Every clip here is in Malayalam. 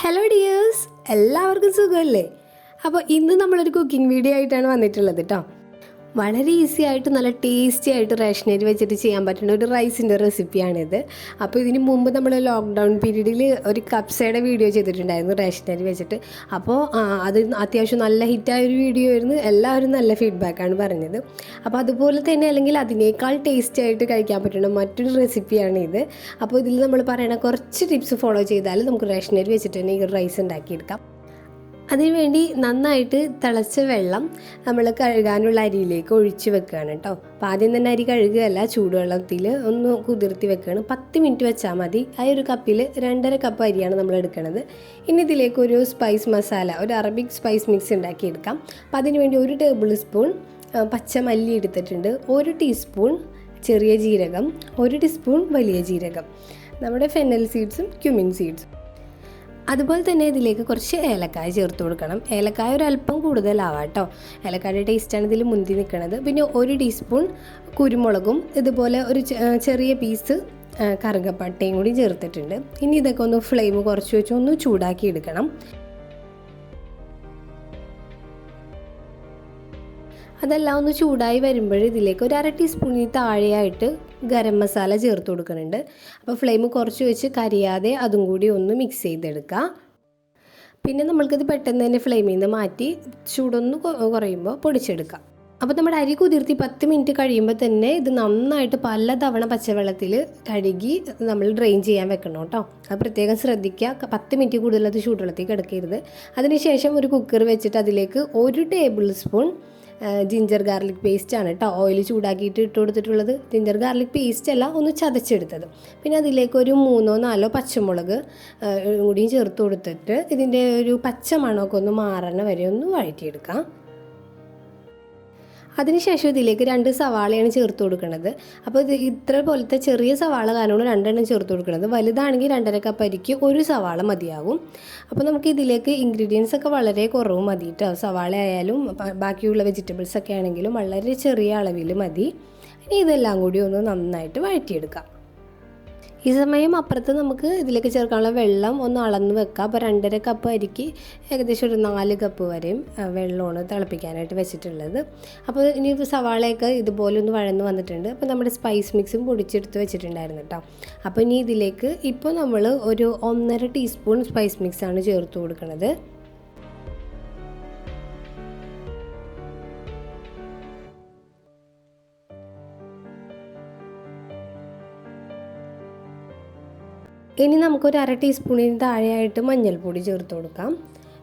ഹലോ ഡിയേഴ്സ്, എല്ലാവർക്കും സുഖമല്ലേ? അപ്പോൾ ഇന്ന് നമ്മളൊരു കുക്കിംഗ് വീഡിയോ ആയിട്ടാണ് വന്നിട്ടുള്ളത് കേട്ടോ. വളരെ ഈസി ആയിട്ട് നല്ല ടേസ്റ്റി ആയിട്ട് റേഷനരി വെച്ചിട്ട് ചെയ്യാൻ പറ്റുന്ന ഒരു റൈസിൻ്റെ റെസിപ്പിയാണിത്. അപ്പോൾ ഇതിന് മുമ്പ് നമ്മൾ ലോക്ക്ഡൗൺ പീരീഡിൽ ഒരു കപ്സയുടെ വീഡിയോ ചെയ്തിട്ടുണ്ടായിരുന്നു റേഷനരി വെച്ചിട്ട്. അപ്പോൾ അത് അത്യാവശ്യം നല്ല ഹിറ്റായ ഒരു വീഡിയോ ആയിരുന്നു. എല്ലാവരും നല്ല ഫീഡ്ബാക്കാണ് പറഞ്ഞത്. അപ്പോൾ അതുപോലെ തന്നെ അല്ലെങ്കിൽ അതിനേക്കാൾ ടേസ്റ്റി ആയിട്ട് കഴിക്കാൻ പറ്റുന്ന മറ്റൊരു റെസിപ്പിയാണ് ഇത്. അപ്പോൾ ഇതിൽ നമ്മൾ പറയുന്ന കുറച്ച് ടിപ്സ് ഫോളോ ചെയ്താൽ നമുക്ക് റേഷനരി വെച്ചിട്ട് തന്നെ ഈ റൈസ് ഉണ്ടാക്കിയെടുക്കാം. അതിനുവേണ്ടി നന്നായിട്ട് തിളച്ച വെള്ളം നമ്മൾ കഴുകാനുള്ള അരിയിലേക്ക് ഒഴിച്ച് വെക്കുകയാണ് കേട്ടോ. അപ്പോൾ ആദ്യം തന്നെ അരി കഴുകുകയല്ല, ചൂടുവെള്ളത്തിൽ ഒന്ന് കുതിർത്തി വെക്കുകയാണ്. 10 മിനിറ്റ് വെച്ചാൽ മതി. ആ ഒരു കപ്പിൽ 2.5 കപ്പ് അരിയാണ് നമ്മൾ എടുക്കുന്നത്. ഇനി ഇതിലേക്ക് ഒരു സ്പൈസ് മസാല, ഒരു അറബിക് സ്പൈസ് മിക്സ് ഉണ്ടാക്കിയെടുക്കാം. അപ്പോൾ അതിനുവേണ്ടി 1 ടേബിൾ സ്പൂൺ പച്ചമല്ലി എടുത്തിട്ടുണ്ട്, 1 ടീസ്പൂൺ ചെറിയ ജീരകം, 1 ടീസ്പൂൺ വലിയ ജീരകം, നമ്മുടെ ഫെന്നൽ സീഡ്സും ക്യുമിൻ സീഡ്സും. അതുപോലെ തന്നെ ഇതിലേക്ക് കുറച്ച് ഏലക്കായ ചേർത്ത് കൊടുക്കണം. ഏലക്കായ ഒരല്പം കൂടുതലാവാം കേട്ടോ. ഏലക്കായുടെ ടേസ്റ്റാണ് ഇതിൽ മുന്തി നിൽക്കുന്നത്. പിന്നെ 1 ടീസ്പൂൺ കുരുമുളകും ഇതുപോലെ ഒരു ചെറിയ പീസ് കറുകപ്പട്ടയും കൂടി ചേർത്തിട്ടുണ്ട്. ഇനി ഇതൊക്കെ ഒന്ന് ഫ്ലെയിം കുറച്ച് വെച്ച് ഒന്ന് ചൂടാക്കി എടുക്കണം. അതെല്ലാം ഒന്ന് ചൂടായി വരുമ്പോൾ ഇതിലേക്ക് ഒരു 1/2 ടീസ്പൂണിന് താഴെയായിട്ട് ഗരം മസാല ചേർത്ത് കൊടുക്കുന്നുണ്ട്. അപ്പോൾ ഫ്ലെയിം കുറച്ച് വെച്ച് കരിയാതെ അതും കൂടി ഒന്ന് മിക്സ് ചെയ്തെടുക്കുക. പിന്നെ നമ്മൾക്കിത് പെട്ടെന്ന് തന്നെ ഫ്ലെയിമിൽ നിന്ന് മാറ്റി ചൂടൊന്ന് കുറയുമ്പോൾ പൊടിച്ചെടുക്കാം. അപ്പോൾ നമ്മുടെ അരി കുതിർത്തി 10 മിനിറ്റ് കഴിയുമ്പോൾ തന്നെ ഇത് നന്നായിട്ട് പല തവണ പച്ചവെള്ളത്തിൽ കഴുകി നമ്മൾ ഡ്രെയിൻ ചെയ്യാൻ വെക്കണം കേട്ടോ. അത് പ്രത്യേകം ശ്രദ്ധിക്കുക. 10 മിനിറ്റ് കൂടുതൽ അത് ചൂടുവെള്ളത്തിൽ കിടക്കരുത്. അതിനുശേഷം ഒരു കുക്കർ വെച്ചിട്ട് അതിലേക്ക് 1 ടേബിൾ സ്പൂൺ ജിഞ്ചർ ഗാർലിക് പേസ്റ്റാണ് കേട്ടോ ഓയിൽ ചൂടാക്കിയിട്ട് ഇട്ട് കൊടുത്തിട്ടുള്ളത്. ജിഞ്ചർ ഗാർലിക് പേസ്റ്റ് അല്ല, ഒന്ന് ചതച്ചെടുത്തത്. പിന്നെ അതിലേക്ക് ഒരു 3-4 പച്ചമുളക് കൂടിയും ചേർത്ത് കൊടുത്തിട്ട് ഇതിൻ്റെ ഒരു പച്ച മണമൊക്കെ ഒന്ന് മാറണ വരെ ഒന്ന് വഴറ്റിയെടുക്കാം. അതിനുശേഷം ഇതിലേക്ക് 2 സവാളയാണ് ചേർത്ത് കൊടുക്കുന്നത്. അപ്പോൾ ഇത് ഇത്ര പോലത്തെ ചെറിയ സവാള കാരണമാണ് 2 എണ്ണം ചേർത്ത് കൊടുക്കുന്നത്. വലുതാണെങ്കിൽ 2.5 കപ്പ് അരിക്ക് 1 സവാള മതിയാകും. അപ്പോൾ നമുക്ക് ഇതിലേക്ക് ഇൻഗ്രീഡിയൻസ് ഒക്കെ വളരെ കുറവ് മതി കേട്ടോ. സവാള ആയാലും ബാക്കിയുള്ള വെജിറ്റബിൾസ് ഒക്കെ ആണെങ്കിലും വളരെ ചെറിയ അളവിൽ മതി. ഇനി ഇതെല്ലാം കൂടി ഒന്ന് നന്നായിട്ട് വഴറ്റിയെടുക്കാം. ഈ സമയം അപ്പുറത്ത് നമുക്ക് ഇതിലേക്ക് ചേർക്കാനുള്ള വെള്ളം ഒന്ന് അളന്ന് വെക്കാം. അപ്പോൾ 2.5 കപ്പ് അരിക്ക് ഏകദേശം ഒരു 4 കപ്പ് വരെയും വെള്ളമാണ് തിളപ്പിക്കാനായിട്ട് വെച്ചിട്ടുള്ളത്. അപ്പോൾ ഇനി സവാളയൊക്കെ ഇതുപോലെ ഒന്ന് വഴന്ന് വന്നിട്ടുണ്ട്. അപ്പോൾ നമ്മുടെ സ്പൈസ് മിക്സും പൊടിച്ചെടുത്ത് വെച്ചിട്ടുണ്ടായിരുന്നു കേട്ടോ. അപ്പോൾ ഇനി ഇതിലേക്ക് ഇപ്പോൾ നമ്മൾ ഒരു 1.5 ടീസ്പൂൺ സ്പൈസ് മിക്സാണ് ചേർത്ത് കൊടുക്കുന്നത്. ഇനി നമുക്കൊരു 1/2 ടീസ്പൂണിന് താഴെയായിട്ട് മഞ്ഞൾപ്പൊടി ചേർത്ത് കൊടുക്കാം.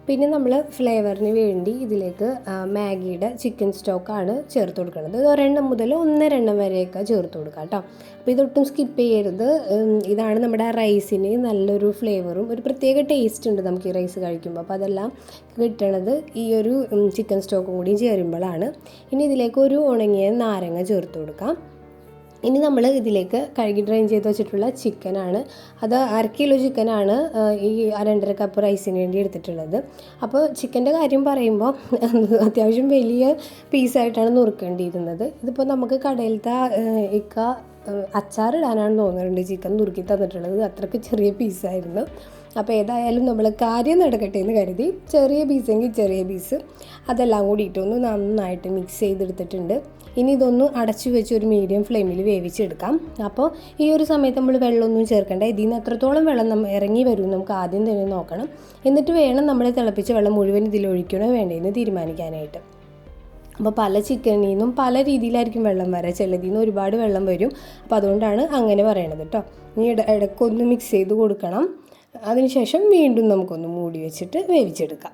പിന്നെ നമ്മൾ ഫ്ലേവറിന് വേണ്ടി ഇതിലേക്ക് മാഗിയുടെ ചിക്കൻ സ്റ്റോക്കാണ് ചേർത്ത് കൊടുക്കുന്നത്. 1 മുതൽ 1.5 വരെയൊക്കെ ചേർത്ത് കൊടുക്കാം കേട്ടോ. അപ്പോൾ ഇതൊട്ടും സ്കിപ്പ് ചെയ്യരുത്. ഇതാണ് നമ്മുടെ റൈസിന് നല്ലൊരു ഫ്ലേവറും ഒരു പ്രത്യേക ടേസ്റ്റ് ഉണ്ട് നമുക്ക് ഈ റൈസ് കഴിക്കുമ്പോൾ. അപ്പോൾ അതെല്ലാം കിട്ടണത് ഈ ഒരു ചിക്കൻ സ്റ്റോക്കും കൂടി ചേരുമ്പോഴാണ്. ഇനി ഇതിലേക്ക് ഒരു ഉണങ്ങിയ നാരങ്ങ ചേർത്ത് കൊടുക്കാം. ഇനി നമ്മൾ ഇതിലേക്ക് കഴുകി ഡ്രെയിൻ ചെയ്ത് വെച്ചിട്ടുള്ള ചിക്കനാണ്, അത് 1/2 കിലോ ചിക്കനാണ് ഈ 2.5 കപ്പ് റൈസിന് വേണ്ടി എടുത്തിട്ടുള്ളത്. അപ്പോൾ ചിക്കൻ്റെ കാര്യം പറയുമ്പോൾ അത്യാവശ്യം വലിയ പീസായിട്ടാണ് നുറുക്കേണ്ടിയിരുന്നത്. ഇതിപ്പോൾ നമുക്ക് കടയിലത്തെ അച്ചാറിടാനാണ് തോന്നുന്നുണ്ട് ചിക്കൻ നുറുക്കി തന്നിട്ടുള്ളത്. അത്രയ്ക്ക് ചെറിയ പീസായിരുന്നു. അപ്പോൾ ഏതായാലും നമ്മൾ കാര്യം നടക്കട്ടെ എന്ന് കരുതി ചെറിയ പീസെങ്കിൽ ചെറിയ പീസ് അതെല്ലാം കൂടിയിട്ടൊന്ന് നന്നായിട്ട് മിക്സ് ചെയ്തെടുത്തിട്ടുണ്ട്. ഇനി ഇതൊന്ന് അടച്ചു വെച്ച് ഒരു മീഡിയം ഫ്ലെയിമിൽ വേവിച്ചെടുക്കാം. അപ്പോൾ ഈ ഒരു സമയത്ത് നമ്മൾ വെള്ളമൊന്നും ചേർക്കേണ്ട. ഇതിൽ നിന്ന് എത്രത്തോളം വെള്ളം ഇറങ്ങി വരും നമുക്ക് ആദ്യം തന്നെ നോക്കണം. എന്നിട്ട് വേണം നമ്മൾ തിളപ്പിച്ച വെള്ളം മുഴുവൻ ഇതിൽ ഒഴിക്കണോ വേണ്ടതെന്ന് തീരുമാനിക്കാനായിട്ട്. അപ്പോൾ പല ചിക്കനിൽ നിന്നും പല രീതിയിലായിരിക്കും വെള്ളം വരാം. ചിലതിൽ നിന്ന് ഒരുപാട് വെള്ളം വരും. അപ്പോൾ അതുകൊണ്ടാണ് അങ്ങനെ പറയണത് കേട്ടോ. ഇനി ഇടയ്ക്കൊന്ന് മിക്സ് ചെയ്ത് കൊടുക്കണം. അതിനുശേഷം വീണ്ടും നമുക്കൊന്ന് മൂടി വെച്ചിട്ട് വേവിച്ചെടുക്കാം.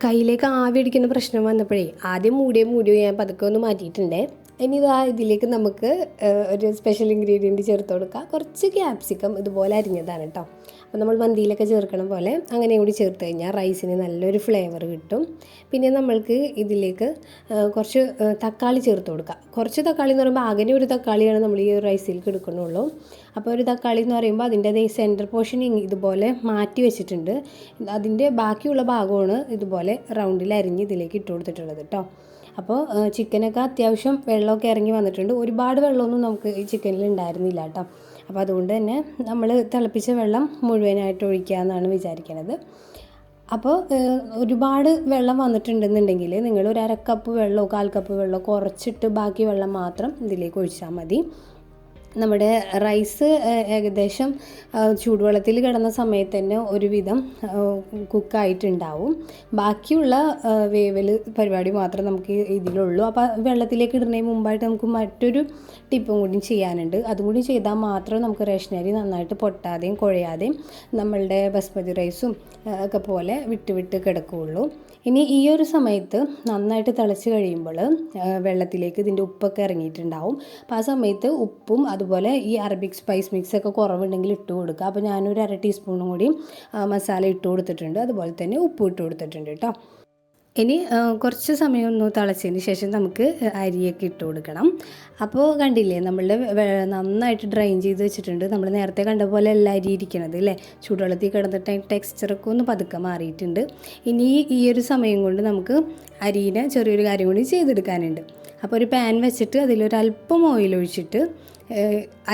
കയ്യിലേക്ക് ആവി അടിക്കുന്ന പ്രശ്നം വന്നപ്പോഴേ ആദ്യം മൂടിയോ ഞാൻ പതുക്കെ ഒന്ന് മാറ്റിയിട്ടുണ്ടേ. ഇനി ഇതിലേക്ക് നമുക്ക് ഒരു സ്പെഷ്യൽ ഇൻഗ്രീഡിയൻറ്റ് ചേർത്ത് കൊടുക്കുക. കുറച്ച് ക്യാപ്സിക്കം ഇതുപോലെ അരിഞ്ഞതാണ് കേട്ടോ. അപ്പോൾ നമ്മൾ മന്തിയിലൊക്കെ ചേർക്കണ പോലെ അങ്ങനെ കൂടി ചേർത്ത് കഴിഞ്ഞാൽ റൈസിന് നല്ലൊരു ഫ്ലേവർ കിട്ടും. പിന്നെ നമ്മൾക്ക് ഇതിലേക്ക് കുറച്ച് തക്കാളി ചേർത്ത് കൊടുക്കാം. കുറച്ച് തക്കാളി എന്ന് പറയുമ്പോൾ ആകെ ഒരു തക്കാളിയാണ് നമ്മൾ ഈ റൈസിലേക്ക് എടുക്കണുള്ളൂ. അപ്പോൾ ഒരു തക്കാളി എന്ന് പറയുമ്പോൾ അതിൻ്റെ സെൻറ്റർ പോർഷൻ ഇതുപോലെ മാറ്റി വെച്ചിട്ടുണ്ട്. അതിൻ്റെ ബാക്കിയുള്ള ഭാഗമാണ് ഇതുപോലെ റൗണ്ടിൽ അരിഞ്ഞ് ഇതിലേക്ക് ഇട്ട് കൊടുത്തിട്ടുള്ളത് കേട്ടോ. അപ്പോൾ ചിക്കനൊക്കെ അത്യാവശ്യം വെള്ളമൊക്കെ ഇറങ്ങി വന്നിട്ടുണ്ട്. ഒരുപാട് വെള്ളമൊന്നും നമുക്ക് ഈ ചിക്കനിൽ ഉണ്ടായിരുന്നില്ല കേട്ടോ. അപ്പോൾ അതുകൊണ്ട് തന്നെ നമ്മൾ തിളപ്പിച്ച വെള്ളം മുഴുവനായിട്ട് ഒഴിക്കുക എന്നാണ് വിചാരിക്കുന്നത്. അപ്പോൾ ഒരുപാട് വെള്ളം വന്നിട്ടുണ്ടെന്നുണ്ടെങ്കിൽ നിങ്ങൾ ഒരു അരക്കപ്പ് വെള്ളമോ 1/4 കപ്പ് വെള്ളമോ കുറച്ചിട്ട് ബാക്കി വെള്ളം മാത്രം ഇതിലേക്ക് ഒഴിച്ചാൽ മതി. നമ്മുടെ റൈസ് ഏകദേശം ചൂടുവെള്ളത്തിൽ കിടന്ന സമയത്ത് തന്നെ ഒരുവിധം കുക്കായിട്ടുണ്ടാവും. ബാക്കിയുള്ള വേവൽ പരിപാടി മാത്രം നമുക്ക് ഇതിലുള്ളൂ. അപ്പോൾ വെള്ളത്തിലേക്ക് ഇടുന്നതിന് മുമ്പായിട്ട് നമുക്ക് മറ്റൊരു ടിപ്പും കൂടി ചെയ്യാനുണ്ട്. അതും കൂടി ചെയ്താൽ മാത്രമേ നമുക്ക് റേഷൻ അരി നന്നായിട്ട് പൊട്ടാതെയും കുഴയാതെയും നമ്മളുടെ ബസ്മതി റൈസും ഒക്കെ പോലെ വിട്ട് കിടക്കുകയുള്ളൂ. ഇനി ഈ ഒരു സമയത്ത് നന്നായിട്ട് തിളച്ച് കഴിയുമ്പോൾ വെള്ളത്തിലേക്ക് ഇതിൻ്റെ ഉപ്പൊക്കെ ഇറങ്ങിയിട്ടുണ്ടാവും. അപ്പോൾ ആ സമയത്ത് ഉപ്പും അതുപോലെ ഈ അറബിക് സ്പൈസ് മിക്സൊക്കെ കുറവുണ്ടെങ്കിൽ ഇട്ട് കൊടുക്കുക. അപ്പോൾ ഞാനൊരു 1/2 ടീസ്പൂണും കൂടി മസാല ഇട്ട് കൊടുത്തിട്ടുണ്ട്, അതുപോലെ തന്നെ ഉപ്പ് ഇട്ട് കൊടുത്തിട്ടുണ്ട് കേട്ടോ. ഇനി കുറച്ച് സമയം ഒന്ന് തിളച്ചതിന് ശേഷം നമുക്ക് അരിയൊക്കെ ഇട്ട് കൊടുക്കണം. അപ്പോൾ കണ്ടില്ലേ, നമ്മളുടെ നന്നായിട്ട് ഡ്രെയിൻ ചെയ്ത് വെച്ചിട്ടുണ്ട്. നമ്മൾ നേരത്തെ കണ്ട പോലെ അല്ല അരി ഇരിക്കണത് അല്ലേ, ചൂടുവെള്ളത്തിൽ കിടന്നിട്ട് ടെക്സ്ചറൊക്കെ ഒന്ന് പതുക്കെ മാറിയിട്ടുണ്ട്. ഇനി ഈ ഒരു സമയം കൊണ്ട് നമുക്ക് അരിനെ ചെറിയൊരു കാര്യം കൂടി ചെയ്തെടുക്കാനുണ്ട്. അപ്പോൾ ഒരു പാൻ വെച്ചിട്ട് അതിലൊരല്പം ഓയിൽ ഒഴിച്ചിട്ട്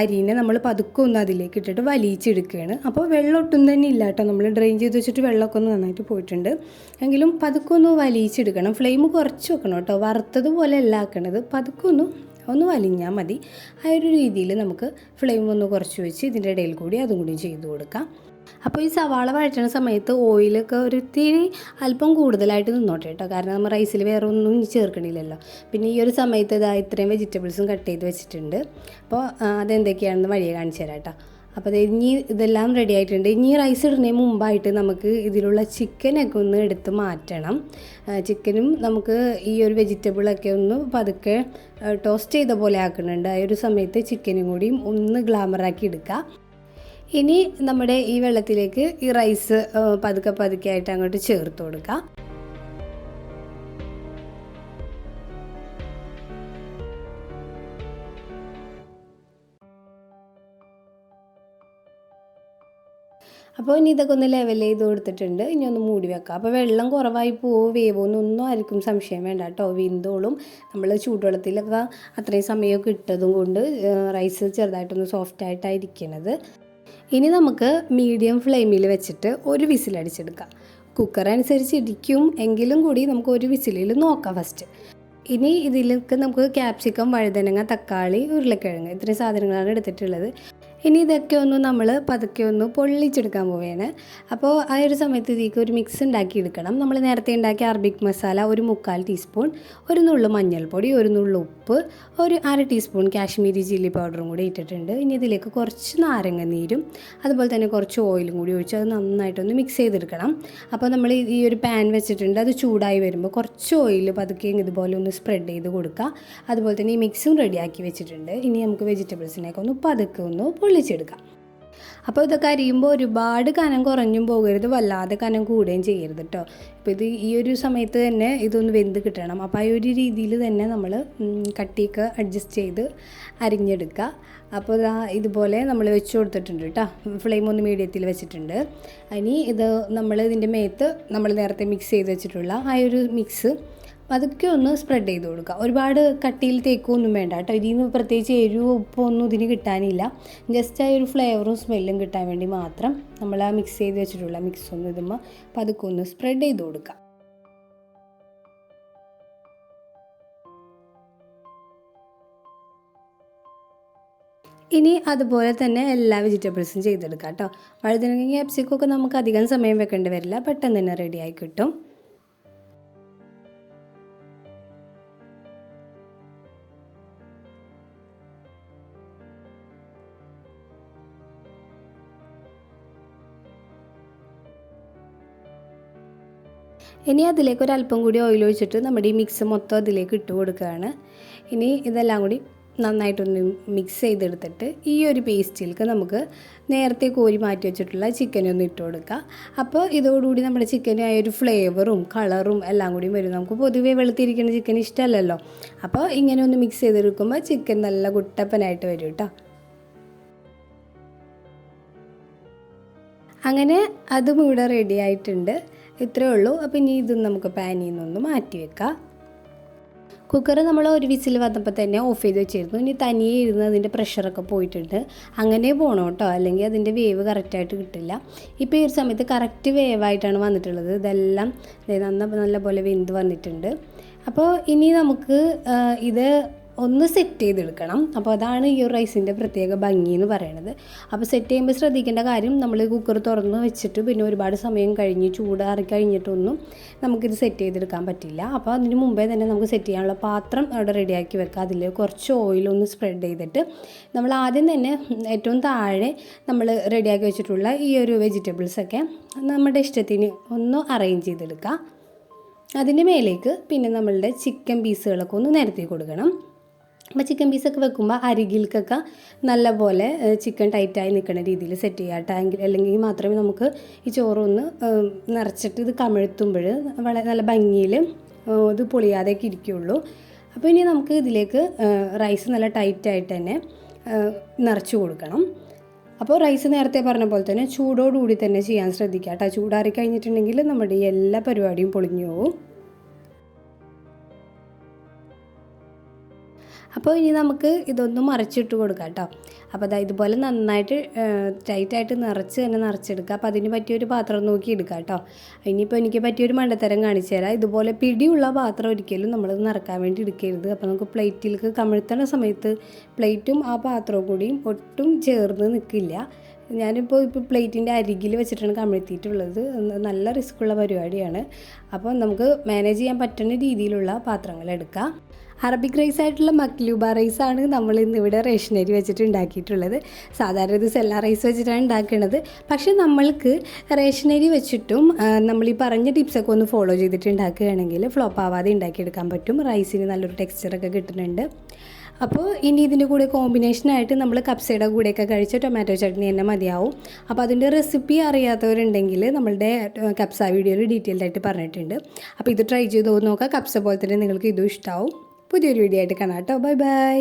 അരിനെ നമ്മൾ പതുക്കെ ഒന്ന് അതിലേക്ക് ഇട്ടിട്ട് വലിച്ചെടുക്കുകയാണ്. അപ്പോൾ വെള്ളം ഒട്ടും തന്നെ ഇല്ല കേട്ടോ, നമ്മൾ ഡ്രെയിൻ ചെയ്ത് വെച്ചിട്ട് വെള്ളമൊക്കെ ഒന്ന് നന്നായിട്ട് പോയിട്ടുണ്ട്. എങ്കിലും പതുക്കെ ഒന്ന് വലിച്ചെടുക്കണം. ഫ്ലെയിം കുറച്ച് വെക്കണം കേട്ടോ, വറുത്തതുപോലെ അല്ല ആക്കണത്, പതുക്കെ ഒന്ന് വലിഞ്ഞാൽ മതി. ആ ഒരു രീതിയിൽ നമുക്ക് ഫ്ലെയിം ഒന്ന് കുറച്ച് വെച്ച് ഇതിൻ്റെ ഇടയിൽ കൂടി അതും കൂടി ചെയ്ത് കൊടുക്കാം. അപ്പോൾ ഈ സവാള വഴറ്റുന്ന സമയത്ത് ഓയിലൊക്കെ ഒരു ഇത്തിരി അല്പം കൂടുതലായിട്ട് നിന്നോട്ടെ കേട്ടോ, കാരണം നമ്മൾ റൈസിൽ വേറെ ഒന്നും ചേർക്കണില്ലല്ലോ. പിന്നെ ഈ ഒരു സമയത്ത് ഇത്രയും വെജിറ്റബിൾസും കട്ട് ചെയ്ത് വെച്ചിട്ടുണ്ട്. അപ്പോൾ അതെന്തൊക്കെയാണെന്ന് വഴിയെ കാണിച്ചു തരാം കേട്ടോ. അപ്പോൾ ഇനി ഇതെല്ലാം റെഡി ആയിട്ടുണ്ട്. ഇനി റൈസ് ഇടുന്നതിന് മുമ്പായിട്ട് നമുക്ക് ഇതിലുള്ള ചിക്കനൊക്കെ ഒന്ന് എടുത്ത് മാറ്റണം. ചിക്കനും നമുക്ക് ഈ ഒരു വെജിറ്റബിളൊക്കെ ഒന്ന് പതുക്കെ ടോസ്റ്റ് ചെയ്ത പോലെ ആക്കുന്നുണ്ട്. ആ ഒരു സമയത്ത് ചിക്കനും കൂടി ഒന്ന് ഗ്ലാമറാക്കി എടുക്കുക. ഇനി നമ്മുടെ ഈ വെള്ളത്തിലേക്ക് ഈ റൈസ് പതുക്കെ ആയിട്ട് അങ്ങോട്ട് ചേർത്ത് കൊടുക്കുക. അപ്പോൾ ഇനി ഇതൊക്കെ ഒന്ന് ലെവൽ ചെയ്ത് കൊടുത്തിട്ടുണ്ട്. ഇനി ഒന്ന് മൂടി വെക്കാം. അപ്പോൾ വെള്ളം കുറവായി വേവോന്നൊന്നും ആർക്കും സംശയം വേണ്ട കേട്ടോ, വെന്തോളും. നമ്മൾ ചൂടുവെള്ളത്തിലൊക്കെ അത്രയും സമയമൊക്കെ ഇട്ടതും കൊണ്ട് റൈസ് ചെറുതായിട്ടൊന്ന് സോഫ്റ്റായിട്ടായിരിക്കണത്. ഇനി നമുക്ക് മീഡിയം ഫ്ലെയിമിൽ വെച്ചിട്ട് ഒരു വിസിലടിച്ചെടുക്കാം. കുക്കർ അനുസരിച്ച് ഇരിക്കും എങ്കിലും കൂടി നമുക്ക് ഒരു വിസിലിൽ നോക്കാം ഫസ്റ്റ്. ഇനി ഇതിലേക്ക് നമുക്ക് ക്യാപ്സിക്കം, വഴുതനങ്ങ, തക്കാളി, ഉരുളക്കിഴങ്ങ് ഇത്രയും സാധനങ്ങളാണ് എടുത്തിട്ടുള്ളത്. ഇനി ഇതൊക്കെ ഒന്ന് നമ്മൾ പതുക്കെ ഒന്ന് പൊള്ളിച്ചെടുക്കാൻ പോവുകയാണ്. അപ്പോൾ ആ ഒരു സമയത്ത് ഇതിലേക്ക് ഒരു മിക്സ് ഉണ്ടാക്കിയെടുക്കണം. നമ്മൾ നേരത്തെ ഉണ്ടാക്കിയ അറബിക് മസാല ഒരു 3/4 ടീസ്പൂൺ, ഒരു നുള്ളു മഞ്ഞൾപ്പൊടി, ഒരു നുള്ളു ഉപ്പ്, ഒരു 1/2 ടീസ്പൂൺ കാശ്മീരി ചില്ലി പൗഡറും കൂടി ഇട്ടിട്ടുണ്ട്. ഇനി ഇതിലേക്ക് കുറച്ച് നാരങ്ങ നീരും അതുപോലെ തന്നെ കുറച്ച് ഓയിലും കൂടി ഒഴിച്ച് അത് നന്നായിട്ടൊന്ന് മിക്സ് ചെയ്തെടുക്കണം. അപ്പോൾ നമ്മൾ ഈ ഒരു പാൻ വെച്ചിട്ടുണ്ട്, അത് ചൂടായി വരുമ്പോൾ കുറച്ച് ഓയിൽ പതുക്കെ ഇതുപോലെ ഒന്ന് സ്പ്രെഡ് ചെയ്ത് കൊടുക്കുക. അതുപോലെ തന്നെ ഈ മിക്സും റെഡിയാക്കി വെച്ചിട്ടുണ്ട്. ഇനി നമുക്ക് വെജിറ്റബിൾസിനെയൊക്കെ ഒന്ന് പതുക്കെ ഒന്ന് പൊള്ളിച്ചെടുക്കാം. അപ്പോൾ ഇതൊക്കെ അരിയുമ്പോൾ ഒരുപാട് കനം കുറഞ്ഞും പോകരുത്, വല്ലാതെ കനം കൂടുകയും ചെയ്യരുത് കേട്ടോ. അപ്പോൾ ഈ ഒരു സമയത്ത് തന്നെ ഇതൊന്ന് വെന്ത് കിട്ടണം. അപ്പോൾ ആ ഒരു രീതിയിൽ തന്നെ നമ്മൾ കട്ടിയൊക്കെ അഡ്ജസ്റ്റ് ചെയ്ത് അരിഞ്ഞെടുക്കുക. അപ്പോൾ ഇതുപോലെ നമ്മൾ വെച്ച് കൊടുത്തിട്ടുണ്ട് കേട്ടോ. ഫ്ലെയിം ഒന്ന് മീഡിയത്തിൽ വെച്ചിട്ടുണ്ട്. ഇനി നമ്മൾ ഇതിൻ്റെ മേത്ത് നമ്മൾ നേരത്തെ മിക്സ് ചെയ്ത് വെച്ചിട്ടുള്ള ആ ഒരു മിക്സ് അതൊക്കെ ഒന്ന് സ്പ്രെഡ് ചെയ്ത് കൊടുക്കുക. ഒരുപാട് കട്ടിയിൽ തേക്കൊന്നും വേണ്ട കേട്ടോ. ഇതിൽ നിന്ന് പ്രത്യേകിച്ച് എരിവും ഉപ്പൊന്നും ഇതിന് കിട്ടാനില്ല. ജസ്റ്റ് ആ ഒരു ഫ്ലേവറും സ്മെല്ലും കിട്ടാൻ വേണ്ടി മാത്രം നമ്മൾ ആ മിക്സ് ചെയ്ത് വെച്ചിട്ടുള്ള മിക്സ് ഒന്ന് ഇതുമ്പോൾ പതുക്കെ ഒന്ന് സ്പ്രെഡ് ചെയ്ത് കൊടുക്കുക. ഇനി അതുപോലെ തന്നെ എല്ലാ വെജിറ്റബിൾസും ചെയ്തെടുക്കാം കേട്ടോ. വഴുതനങ്ങ, ക്യാപ്സിക്കൊക്കെ നമുക്ക് അധികം സമയം വെക്കേണ്ടി വരില്ല, പെട്ടെന്ന് തന്നെ റെഡിയായി കിട്ടും. ഇനി അതിലേക്ക് ഒരല്പം കൂടി ഓയിൽ ഒഴിച്ചിട്ട് നമ്മുടെ ഈ മിക്സ് മൊത്തം അതിലേക്ക് ഇട്ട് കൊടുക്കുകയാണ്. ഇനി ഇതെല്ലാം കൂടി നന്നായിട്ടൊന്ന് മിക്സ് ചെയ്തെടുത്തിട്ട് ഈ ഒരു പേസ്റ്റിലേക്ക് നമുക്ക് നേരത്തെ കോരി മാറ്റി വെച്ചിട്ടുള്ള ചിക്കനൊന്ന് ഇട്ട് കൊടുക്കുക. അപ്പോൾ ഇതോടുകൂടി നമ്മുടെ ചിക്കന് ആ ഒരു ഫ്ലേവറും കളറും എല്ലാം കൂടി വരും. നമുക്ക് പൊതുവേ വെളുത്തിരിക്കുന്ന ചിക്കൻ ഇഷ്ടമല്ലല്ലോ. അപ്പോൾ ഇങ്ങനെ ഒന്ന് മിക്സ് ചെയ്തെടുക്കുമ്പോൾ ചിക്കൻ നല്ല കുട്ടപ്പനായിട്ട് വരും കേട്ടോ. അങ്ങനെ അതും ഇവിടെ റെഡി ആയിട്ടുണ്ട്. ഇത്രയേ ഉള്ളൂ. അപ്പോൾ ഇനി ഇതും നമുക്ക് പാനിൽ നിന്നൊന്ന് മാറ്റി വെക്കാം. കുക്കർ നമ്മൾ ഒരു വിസിൽ വന്നപ്പോൾ തന്നെ ഓഫ് ചെയ്ത് വെച്ചിരുന്നു. ഇനി തനിയെ ഇരുന്ന് അതിൻ്റെ പ്രഷറൊക്കെ പോയിട്ടുണ്ട്. അങ്ങനെ പോകണം കേട്ടോ, അല്ലെങ്കിൽ അതിൻ്റെ വേവ് കറക്റ്റായിട്ട് കിട്ടില്ല. ഇപ്പോൾ ഈ ഒരു സമയത്ത് കറക്റ്റ് വേവായിട്ടാണ് വന്നിട്ടുള്ളത്. ഇതെല്ലാം നല്ല പോലെ വെന്ത് വന്നിട്ടുണ്ട്. അപ്പോൾ ഇനി നമുക്ക് ഇത് ഒന്ന് സെറ്റ് ചെയ്തെടുക്കണം. അപ്പോൾ അതാണ് ഈ ഒരു റൈസിൻ്റെ പ്രത്യേക ഭംഗി എന്ന് പറയുന്നത്. അപ്പോൾ സെറ്റ് ചെയ്യുമ്പോൾ ശ്രദ്ധിക്കേണ്ട കാര്യം, നമ്മൾ കുക്കർ തുറന്ന് വെച്ചിട്ട് പിന്നെ ഒരുപാട് സമയം കഴിഞ്ഞ് ചൂടാറി കഴിഞ്ഞിട്ടൊന്നും നമുക്കിത് സെറ്റ് ചെയ്തെടുക്കാൻ പറ്റില്ല. അപ്പോൾ അതിന് മുമ്പേ തന്നെ നമുക്ക് സെറ്റ് ചെയ്യാനുള്ള പാത്രം അവിടെ റെഡിയാക്കി വെക്കുക. അതിൽ കുറച്ച് ഓയിലൊന്ന് സ്പ്രെഡ് ചെയ്തിട്ട് നമ്മൾ ആദ്യം തന്നെ ഏറ്റവും താഴെ നമ്മൾ റെഡിയാക്കി വെച്ചിട്ടുള്ള ഈ ഒരു വെജിറ്റബിൾസൊക്കെ നമ്മുടെ ഇഷ്ടത്തിന് ഒന്ന് അറേഞ്ച് ചെയ്തെടുക്കുക. അതിൻ്റെ മേലേക്ക് പിന്നെ നമ്മളുടെ ചിക്കൻ പീസുകളൊക്കെ ഒന്ന് നിരത്തി കൊടുക്കണം. അപ്പോൾ ചിക്കൻ പീസൊക്കെ വെക്കുമ്പോൾ അരികിൽക്കൊക്കെ നല്ലപോലെ ചിക്കൻ ടൈറ്റായി നിൽക്കുന്ന രീതിയിൽ സെറ്റ് ചെയ്യാം. അല്ലെങ്കിൽ മാത്രമേ നമുക്ക് ഈ ചോറൊന്ന് നിറച്ചിട്ട് ഇത് കമിഴ്ത്തുമ്പോൾ വളരെ നല്ല ഭംഗിയിൽ ഇത് പൊളിയാതെയൊക്കെ ഇരിക്കുകയുള്ളൂ. അപ്പോൾ ഇനി നമുക്ക് ഇതിലേക്ക് റൈസ് നല്ല ടൈറ്റായിട്ട് തന്നെ നിറച്ച് കൊടുക്കണം. അപ്പോൾ റൈസ് നേരത്തെ പറഞ്ഞ പോലെ തന്നെ ചൂടോടുകൂടി തന്നെ ചെയ്യാൻ ശ്രദ്ധിക്കുക കേട്ടോ. ചൂടാറി കഴിഞ്ഞിട്ടുണ്ടെങ്കിൽ നമ്മുടെ എല്ലാ പരിപാടിയും പൊളിഞ്ഞു പോകും. അപ്പോൾ ഇനി നമുക്ക് ഇതൊന്ന് മറിച്ചിട്ട് കൊടുക്കാം കേട്ടോ. അപ്പോൾ അതായത് ഇതുപോലെ നന്നായിട്ട് ടൈറ്റായിട്ട് നിറച്ചെടുക്കുക. അപ്പോൾ അതിന് പറ്റിയൊരു പാത്രം നോക്കി എടുക്കുക കേട്ടോ. ഇനിയിപ്പോൾ എനിക്ക് പറ്റിയൊരു മണ്ടത്തരം കാണിച്ചു തരാം. ഇതുപോലെ പിടിയുള്ള പാത്രം ഒരിക്കലും നമ്മളത് നിറക്കാൻ വേണ്ടി എടുക്കരുത്. അപ്പോൾ നമുക്ക് പ്ലേറ്റിലേക്ക് കമിഴ്ത്തുന്ന സമയത്ത് പ്ലേറ്റും ആ പാത്രവും കൂടിയും ഒട്ടും ചേർന്ന് നിൽക്കില്ല. ഞാനിപ്പോൾ പ്ലേറ്റിൻ്റെ അരികിൽ വെച്ചിട്ടാണ് കമിഴ്ത്തിയിട്ടുള്ളത്. നല്ല റിസ്ക്കുള്ള പരിപാടിയാണ്. അപ്പോൾ നമുക്ക് മാനേജ് ചെയ്യാൻ പറ്റുന്ന രീതിയിലുള്ള പാത്രങ്ങൾ എടുക്കുക. അറബിക് റൈസ് ആയിട്ടുള്ള മക്ലൂബ റൈസാണ് നമ്മൾ ഇന്നിവിടെ റേഷൻ അരി വെച്ചിട്ട് ഉണ്ടാക്കിയിട്ടുള്ളത്. സാധാരണ ഇത് സെല്ല റൈസ് വെച്ചിട്ടാണ് ഉണ്ടാക്കുന്നത്. പക്ഷേ നമ്മൾക്ക് റേഷൻ അരി വെച്ചിട്ടും നമ്മൾ ഈ പറഞ്ഞ ടിപ്സൊക്കെ ഒന്ന് ഫോളോ ചെയ്തിട്ട് ഉണ്ടാക്കുകയാണെങ്കിൽ ഫ്ലോപ്പ് ആവാതെ ഉണ്ടാക്കിയെടുക്കാൻ പറ്റും. റൈസിന് നല്ലൊരു ടെക്സ്ചറൊക്കെ കിട്ടുന്നുണ്ട്. അപ്പോൾ ഇനി ഇതിൻ്റെ കൂടെ കോമ്പിനേഷനായിട്ട് നമ്മൾ കപ്സയുടെ കൂടെയൊക്കെ കഴിച്ച ടൊമാറ്റോ ചട്നി തന്നെ മതിയാവും. അപ്പോൾ അതിൻ്റെ റെസിപ്പി അറിയാത്തവരുണ്ടെങ്കിൽ നമ്മളുടെ കപ്സ വീഡിയോയിൽ ഡീറ്റെയിൽഡ് ആയിട്ട് പറഞ്ഞിട്ടുണ്ട്. അപ്പോൾ ഇത് ട്രൈ ചെയ്ത് നോക്കുക. കപ്സ പോലെ തന്നെ നിങ്ങൾക്ക് ഇതും ഇഷ്ടമാവും. പുതിയൊരു വീഡിയോ ആയിട്ട് കാണാം കേട്ടോ. Bye bye.